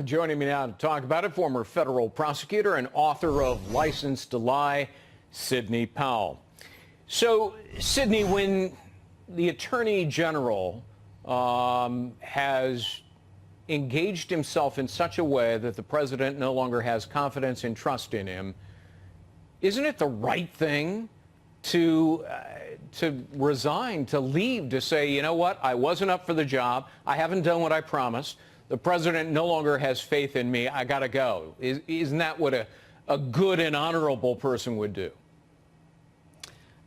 Joining me now to talk about it, former federal prosecutor and author of License to Lie, Sidney Powell. So, Sidney, when the Attorney General has engaged himself in such a way that the president no longer has confidence and trust in him, isn't it the right thing to resign, to leave, to say, you know what, I wasn't up for the job, I haven't done what I promised, the president no longer has faith in me, I gotta go? Isn't that what a good and honorable person would do?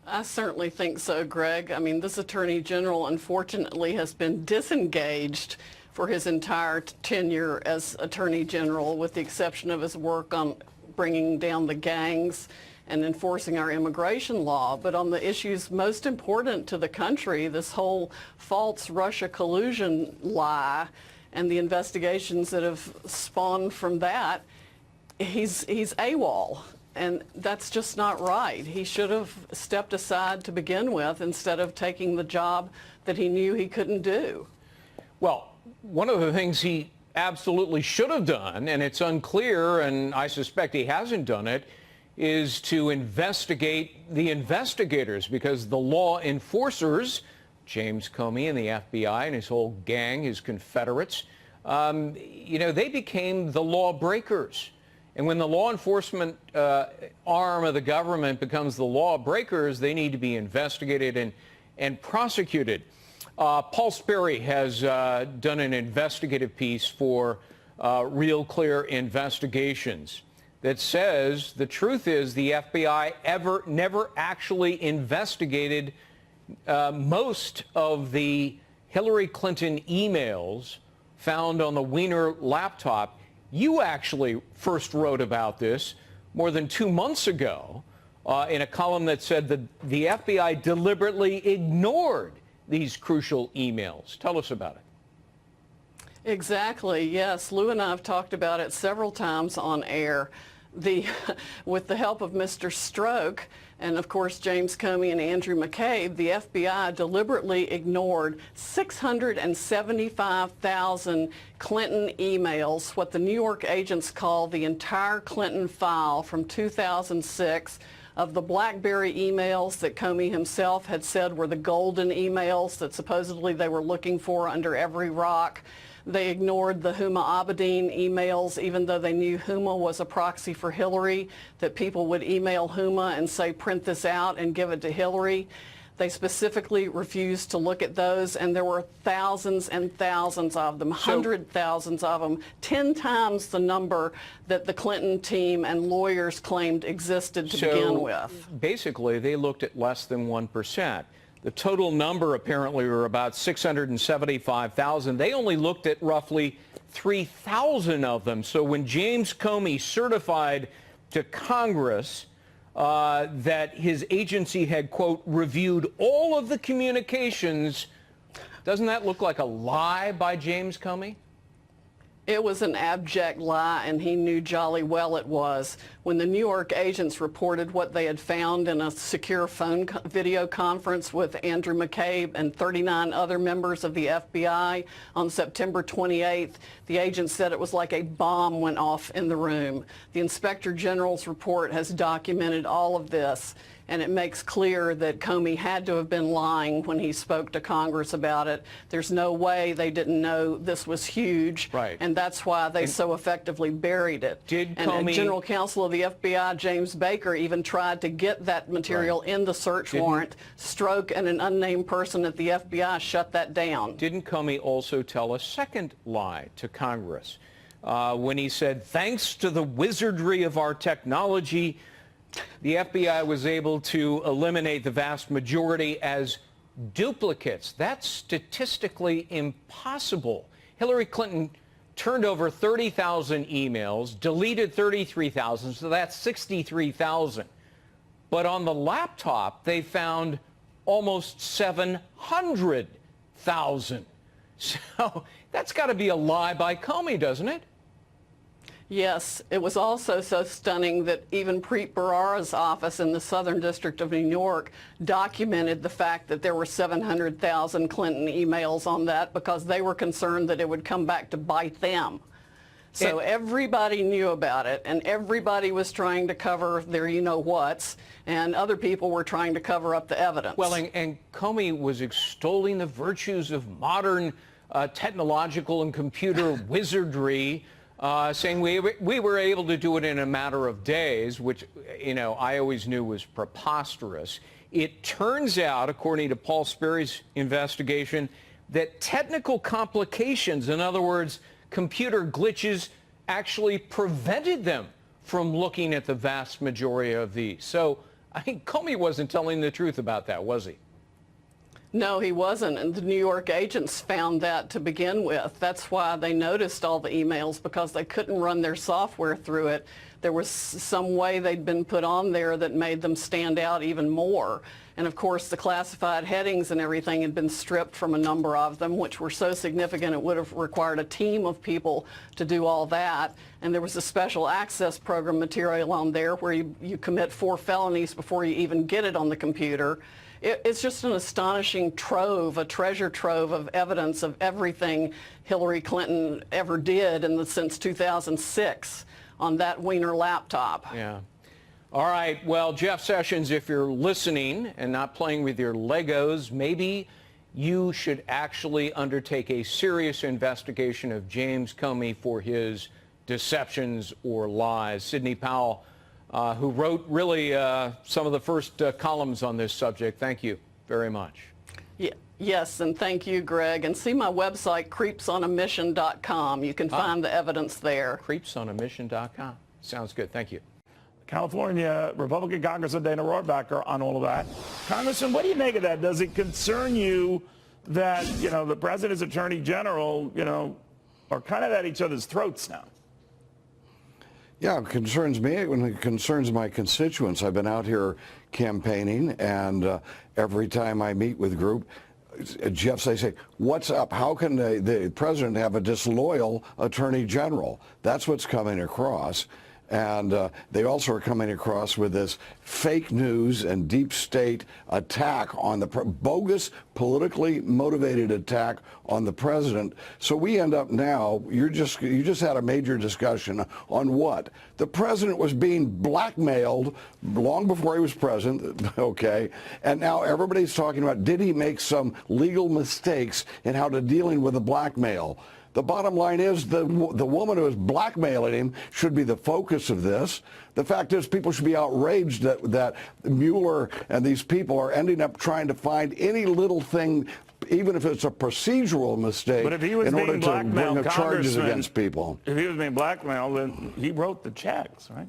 I certainly think so, Greg. I mean, this Attorney General, unfortunately, has been disengaged for his entire tenure as Attorney General, with the exception of his work on bringing down the gangs and enforcing our immigration law. But on the issues most important to the country, this whole false Russia collusion lie and the investigations that have spawned from that, he's AWOL. And that's just not right. He should have stepped aside to begin with instead of taking the job that he knew he couldn't do. Well, one of the things he absolutely should have done, and it's unclear, and I suspect he hasn't done it, is to investigate the investigators, because the law enforcers, James Comey and the FBI and his whole gang, his confederates, they became the lawbreakers. And when the law enforcement arm of the government becomes the lawbreakers, they need to be investigated and prosecuted. Paul Sperry has done an investigative piece for Real Clear Investigations that says the truth is the FBI never actually investigated most of the Hillary Clinton emails found on the Wiener laptop. You actually first wrote about this more than 2 months ago in a column that said that the FBI deliberately ignored these crucial emails. Tell us about it. Exactly, yes. Lou and I have talked about it several times on air. With the help of Mr. Stroke and, of course, James Comey and Andrew McCabe, the FBI deliberately ignored 675,000 Clinton emails, what the New York agents call the entire Clinton file from 2006, of the BlackBerry emails that Comey himself had said were the golden emails that supposedly they were looking for under every rock. They ignored the Huma Abedin emails, even though they knew Huma was a proxy for Hillary, that people would email Huma and say, print this out and give it to Hillary. They specifically refused to look at those, and there were thousands and thousands of them, hundred thousands of them, 10 times the number that the Clinton team and lawyers claimed existed to begin with. Basically, they looked at less than 1%. The total number apparently were about 675,000. They only looked at roughly 3,000 of them. So when James Comey certified to Congress that his agency had, quote, reviewed all of the communications, doesn't that look like a lie by James Comey? It was an abject lie, and he knew jolly well it was. When the New York agents reported what they had found in a secure phone video conference with Andrew McCabe and 39 other members of the FBI on September 28th, the agents said it was like a bomb went off in the room. The Inspector General's report has documented all of this, and it makes clear that Comey had to have been lying when he spoke to Congress about it. There's no way they didn't know this was huge, right, and that's why they so effectively buried it. Did and Comey, General Counsel of the FBI, James Baker, even tried to get that material in the search warrant. Stroke and an unnamed person at the FBI shut that down. Didn't Comey also tell a second lie to Congress when he said, thanks to the wizardry of our technology, the FBI was able to eliminate the vast majority as duplicates? That's statistically impossible. Hillary Clinton turned over 30,000 emails, deleted 33,000, so that's 63,000. But on the laptop, they found almost 700,000. So that's got to be a lie by Comey, doesn't it? Yes, it was also so stunning that even Preet Bharara's office in the Southern District of New York documented the fact that there were 700,000 Clinton emails on that because they were concerned that it would come back to bite them. So everybody knew about it, and everybody was trying to cover their you-know-whats, and other people were trying to cover up the evidence. Well, and Comey was extolling the virtues of modern technological and computer wizardry, saying we were able to do it in a matter of days, which, you know, I always knew was preposterous. It turns out, according to Paul Sperry's investigation, that technical complications, in other words, computer glitches, actually prevented them from looking at the vast majority of these. So I think Comey wasn't telling the truth about that, was he? No, he wasn't, and the New York agents found that to begin with. That's why they noticed all the emails, because they couldn't run their software through it. There was some way they'd been put on there that made them stand out even more. And of course, the classified headings and everything had been stripped from a number of them, which were so significant it would have required a team of people to do all that. And there was a special access program material on there where you commit 4 felonies before you even get it on the computer. It's just an astonishing trove, a treasure trove of evidence of everything Hillary Clinton ever did since 2006 on that Wiener laptop. Yeah. All right. Well, Jeff Sessions, if you're listening and not playing with your Legos, maybe you should actually undertake a serious investigation of James Comey for his deceptions or lies. Sidney Powell, who wrote really some of the first columns on this subject. Thank you very much. Yes, and thank you, Greg. And see my website, creepsonamission.com. You can find the evidence there. Creepsonamission.com. Sounds good. Thank you. California Republican Congressman Dana Rohrabacher on all of that. Congressman, what do you make of that? Does it concern you that, you know, the president's attorney general, you know, are kind of at each other's throats now? Yeah, it concerns me. It concerns my constituents. I've been out here campaigning, and every time I meet with group, Jeff, they say, what's up? How can the president have a disloyal attorney general? That's what's coming across. And they also are coming across with this fake news and deep state attack on the bogus, politically motivated attack on the president. So we end up now, you just had a major discussion on what? The president was being blackmailed long before he was president, okay? And now everybody's talking about, did he make some legal mistakes in how to dealing with the blackmail? The bottom line is the woman who is blackmailing him should be the focus of this. The fact is people should be outraged that Mueller and these people are ending up trying to find any little thing, even if it's a procedural mistake, but if he was in order being to bring up charges Congressman, against people. If he was being blackmailed, then he wrote the checks, right?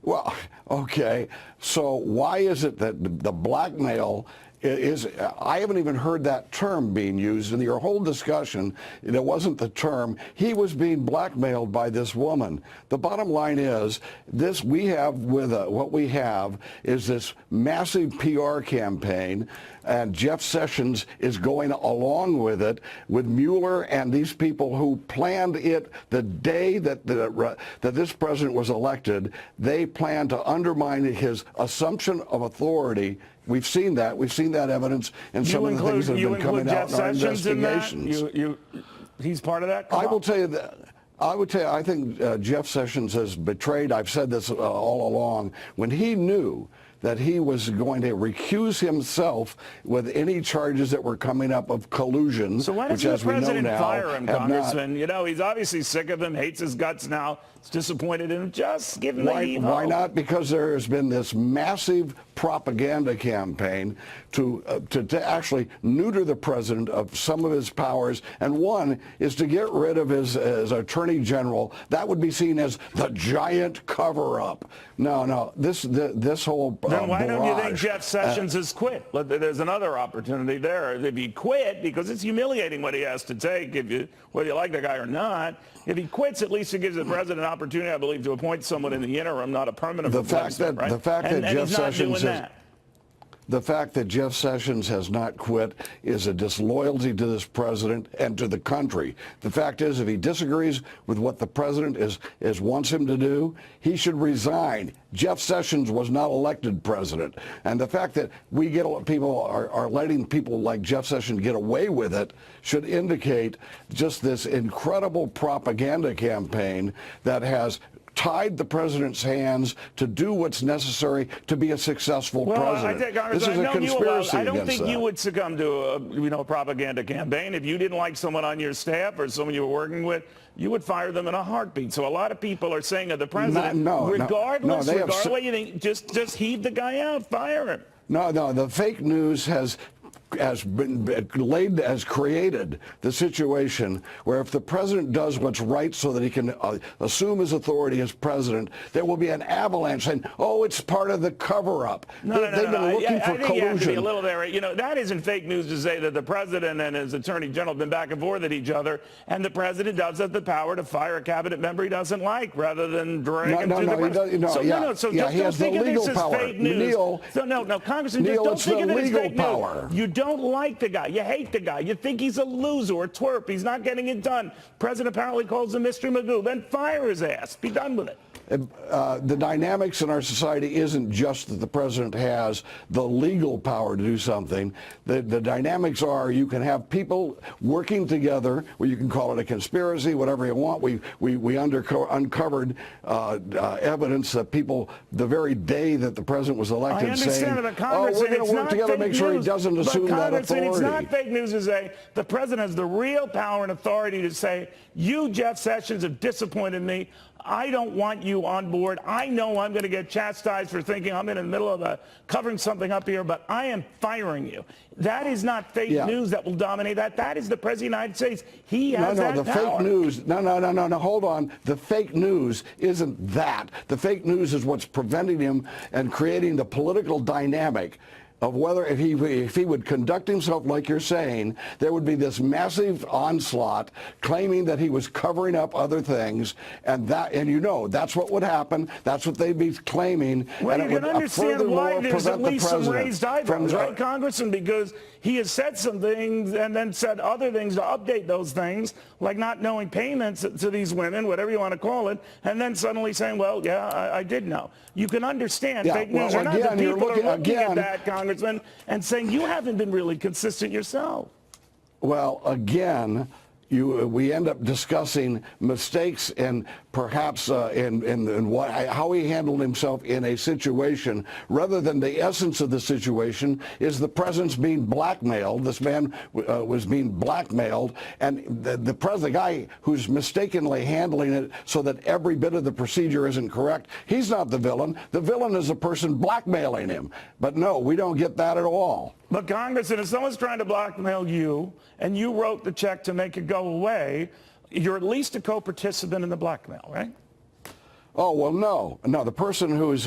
Well, okay. So why is it that the blackmail is, I haven't even heard that term being used in your whole discussion. It wasn't the term. He was being blackmailed by this woman. The bottom line is this: we have what we have is this massive PR campaign, and Jeff Sessions is going along with it, with Mueller and these people who planned it the day that this president was elected. They planned to undermine his assumption of authority. We've seen that. We've seen that evidence in some of the things that have been coming out in our investigations. He's part of that? I will tell you that. I would tell you, I think Jeff Sessions has betrayed. I've said this all along. When he knew that he was going to recuse himself with any charges that were coming up of collusion, so why which, doesn't as the we know president now, fire him, have Congressman? You know, he's obviously sick of him, hates his guts now. He's disappointed in him. Just give him the emo. Why not? Because there has been this massive propaganda campaign to actually neuter the president of some of his powers, and one is to get rid of his attorney general. That would be seen as the giant cover-up. No, this whole then why don't you think barrage, Jeff Sessions has quit? There's another opportunity there. If he quit, because it's humiliating what he has to take, whether you like the guy or not. If he quits, at least it gives the president an opportunity, I believe, to appoint someone in the interim, not a permanent replacement, right? The fact that Jeff Sessions The fact that Jeff Sessions has not quit is a disloyalty to this president and to the country. The fact is, if he disagrees with what the president wants him to do, he should resign. Jeff Sessions was not elected president. And the fact that people are letting people like Jeff Sessions get away with it should indicate just this incredible propaganda campaign that has tied the president's hands to do what's necessary to be a successful president. This is a conspiracy. I don't against think that. you would succumb to a propaganda campaign. If you didn't like someone on your staff or someone you were working with, you would fire them in a heartbit. So a lot of people are saying of the president, regardless what you think, just heave the guy out, fire him. No, the fake news has created the situation where if the president does what's right so that he can assume his authority as president, there will be an avalanche saying, oh, it's part of the cover-up. They've been looking for I think collusion. you have to be a little there. You know, that isn't fake news to say that the president and his attorney general have been back and forth at each other, and the president does have the power to fire a cabinet member he doesn't like rather than drag him to the president. So he has the legal power. Fake news. Neil, Congressman, Neil, just don't think of it as fake power. news. You don't like the guy. You hate the guy. You think he's a loser or twerp. He's not getting it done. President apparently calls him Mr. Magoo. Then fire his ass. Be done with it. The dynamics in our society isn't just that the president has the legal power to do something. The dynamics are you can have people working together, where you can call it a conspiracy, whatever you want. We uncovered evidence that people, the very day that the president was elected, saying, we're going to work together to make sure he doesn't assume that authority. It's not fake news to say the president has the real power and authority to say, you, Jeff Sessions, have disappointed me. I don't want you on board. I know I'm going to get chastised for thinking I'm in the middle of covering something up here, but I am firing you. That is not fake news that will dominate that. That is the President of the United States. He has that power. Fake news. No, hold on. The fake news isn't that. The fake news is what's preventing him and creating the political dynamic of whether if he would conduct himself like you're saying, there would be this massive onslaught claiming that he was covering up other things, and you know that's what would happen. That's what they'd be claiming. Well, and you it can would understand why there's at least some raised eyebrows, right, from Congressman? Because he has said some things and then said other things to update those things, like not knowing payments to these women, whatever you want to call it, and then suddenly saying, well, yeah, I did know. You can understand fake news. Well, again, the people are looking at that, Congressman, and saying you haven't been really consistent yourself. Well, again, we end up discussing mistakes and perhaps in how he handled himself in a situation rather than the essence of the situation is the president's being blackmailed. This man was being blackmailed, and the guy who's mistakenly handling it so that every bit of the procedure isn't correct, he's not the villain. The villain is the person blackmailing him. But no, we don't get that at all. But Congressman, if someone's trying to blackmail you and you wrote the check to make it go away, you're at least a co-participant in the blackmail, right? Oh, well, no. No, the person who's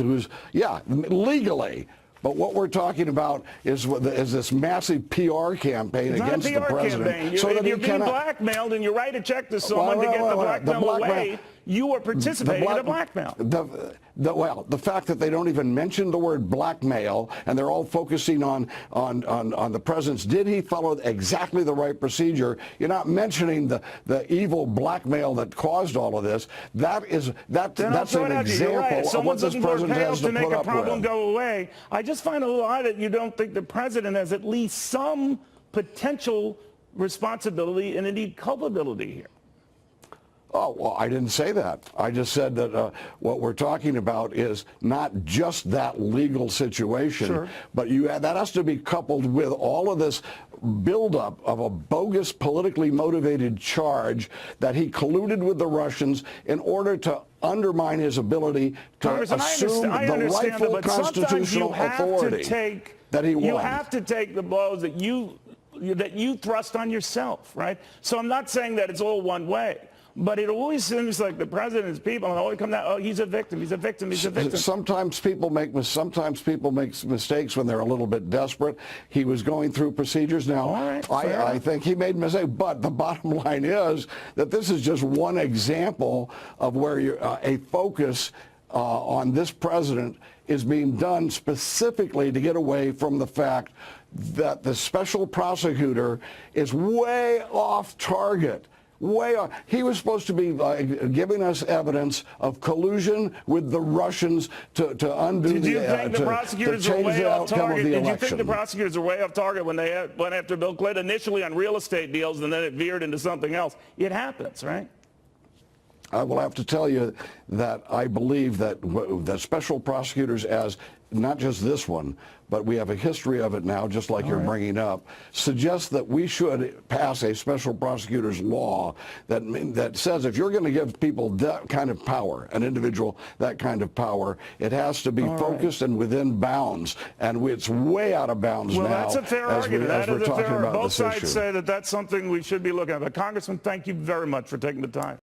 legally. But what we're talking about is this massive PR campaign against the president. Campaign. So if you're being blackmailed and you write a check to someone to get the blackmail away, you are participating in a blackmail. The fact that they don't even mention the word blackmail and they're all focusing on the president's, did he follow exactly the right procedure? You're not mentioning the evil blackmail that caused all of this. That's an example of what this president has to put up with. Go away. I just find it a little odd that you don't think the president has at least some potential responsibility and indeed culpability here. Oh, well, I didn't say that. I just said that what we're talking about is not just that legal situation, but that has to be coupled with all of this buildup of a bogus, politically motivated charge that he colluded with the Russians in order to undermine his ability to assume the rightful constitutional authority that he won. You have to take the blows that you thrust on yourself, right? So I'm not saying that it's all one way. But it always seems like the president's people always come down, oh, he's a victim, he's a victim, he's a victim. Sometimes people make mistakes when they're a little bit desperate. He was going through procedures. Now, I think he made mistakes, but the bottom line is that this is just one example of where a focus on this president is being done specifically to get away from the fact that the special prosecutor is way off target. Way off. He was supposed to be giving us evidence of collusion with the Russians to undo Did you think the prosecutors were way off target? Did you think the prosecutors were way off target when they went after Bill Clinton initially on real estate deals and then it veered into something else? It happens, right? I will have to tell you that I believe that the special prosecutors, as not just this one, but we have a history of it now, just like you're bringing up, suggests that we should pass a special prosecutor's law that says if you're going to give people that kind of power, an individual that kind of power, it has to be focused and within bounds. And it's way out of bounds now. Well, that's a fair argument. That is a fair argument. Both sides issue. say that that's something we should be looking at. But Congressman, thank you very much for taking the time.